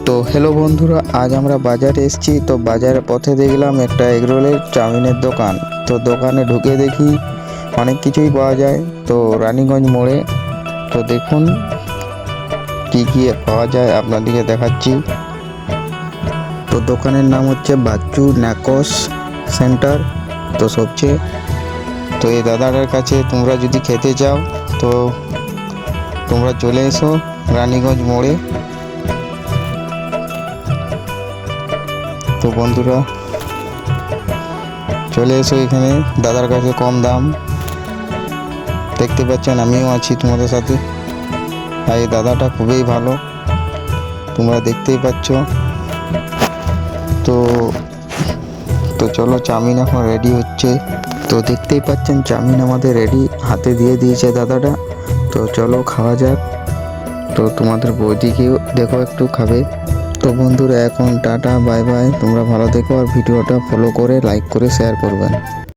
তো হ্যালো বন্ধুরা, আজ আমরা বাজারে এসেছি। তো বাজারের পথে দেখলাম একটা এগরোলের চাউমিনের দোকান। তো দোকানে ঢুকে দেখি অনেক কিছুই পাওয়া যায়। তো রানীগঞ্জ মোড়ে, তো দেখুন কি কি পাওয়া যায় আপনাদেরকে দেখাচ্ছি। তো দোকানের নাম হচ্ছে বাচ্চু ন্যাকস সেন্টার। তো সবচেয়ে তো এই দাদাটার কাছে তোমরা যদি খেতে চাও তো তোমরা চলে এসো রানীগঞ্জ মোড়ে। তো বন্ধুরা চলে এসো এখানে, দাদার কাছে কম দাম। দেখতে পাচ্ছেন আমিও আছি তোমাদের সাথে। আর এই দাদাটা খুবই ভালো, তোমরা দেখতেই পাচ্ছ। তো তো চলো, চাউমিন এখন রেডি হচ্ছে। তো দেখতেই পাচ্ছেন চাউমিন আমাদের রেডি, হাতে দিয়ে দিয়েছে দাদাটা। তো চলো খাওয়া যাক। তো তোমাদের বৌদিকেও দেখো একটু খাবে। তো বন্ধুরা এখন টাটা বাই বাই, তোমরা ভালো দেখো আর ভিডিওটা ফলো করে লাইক করে শেয়ার করবেন।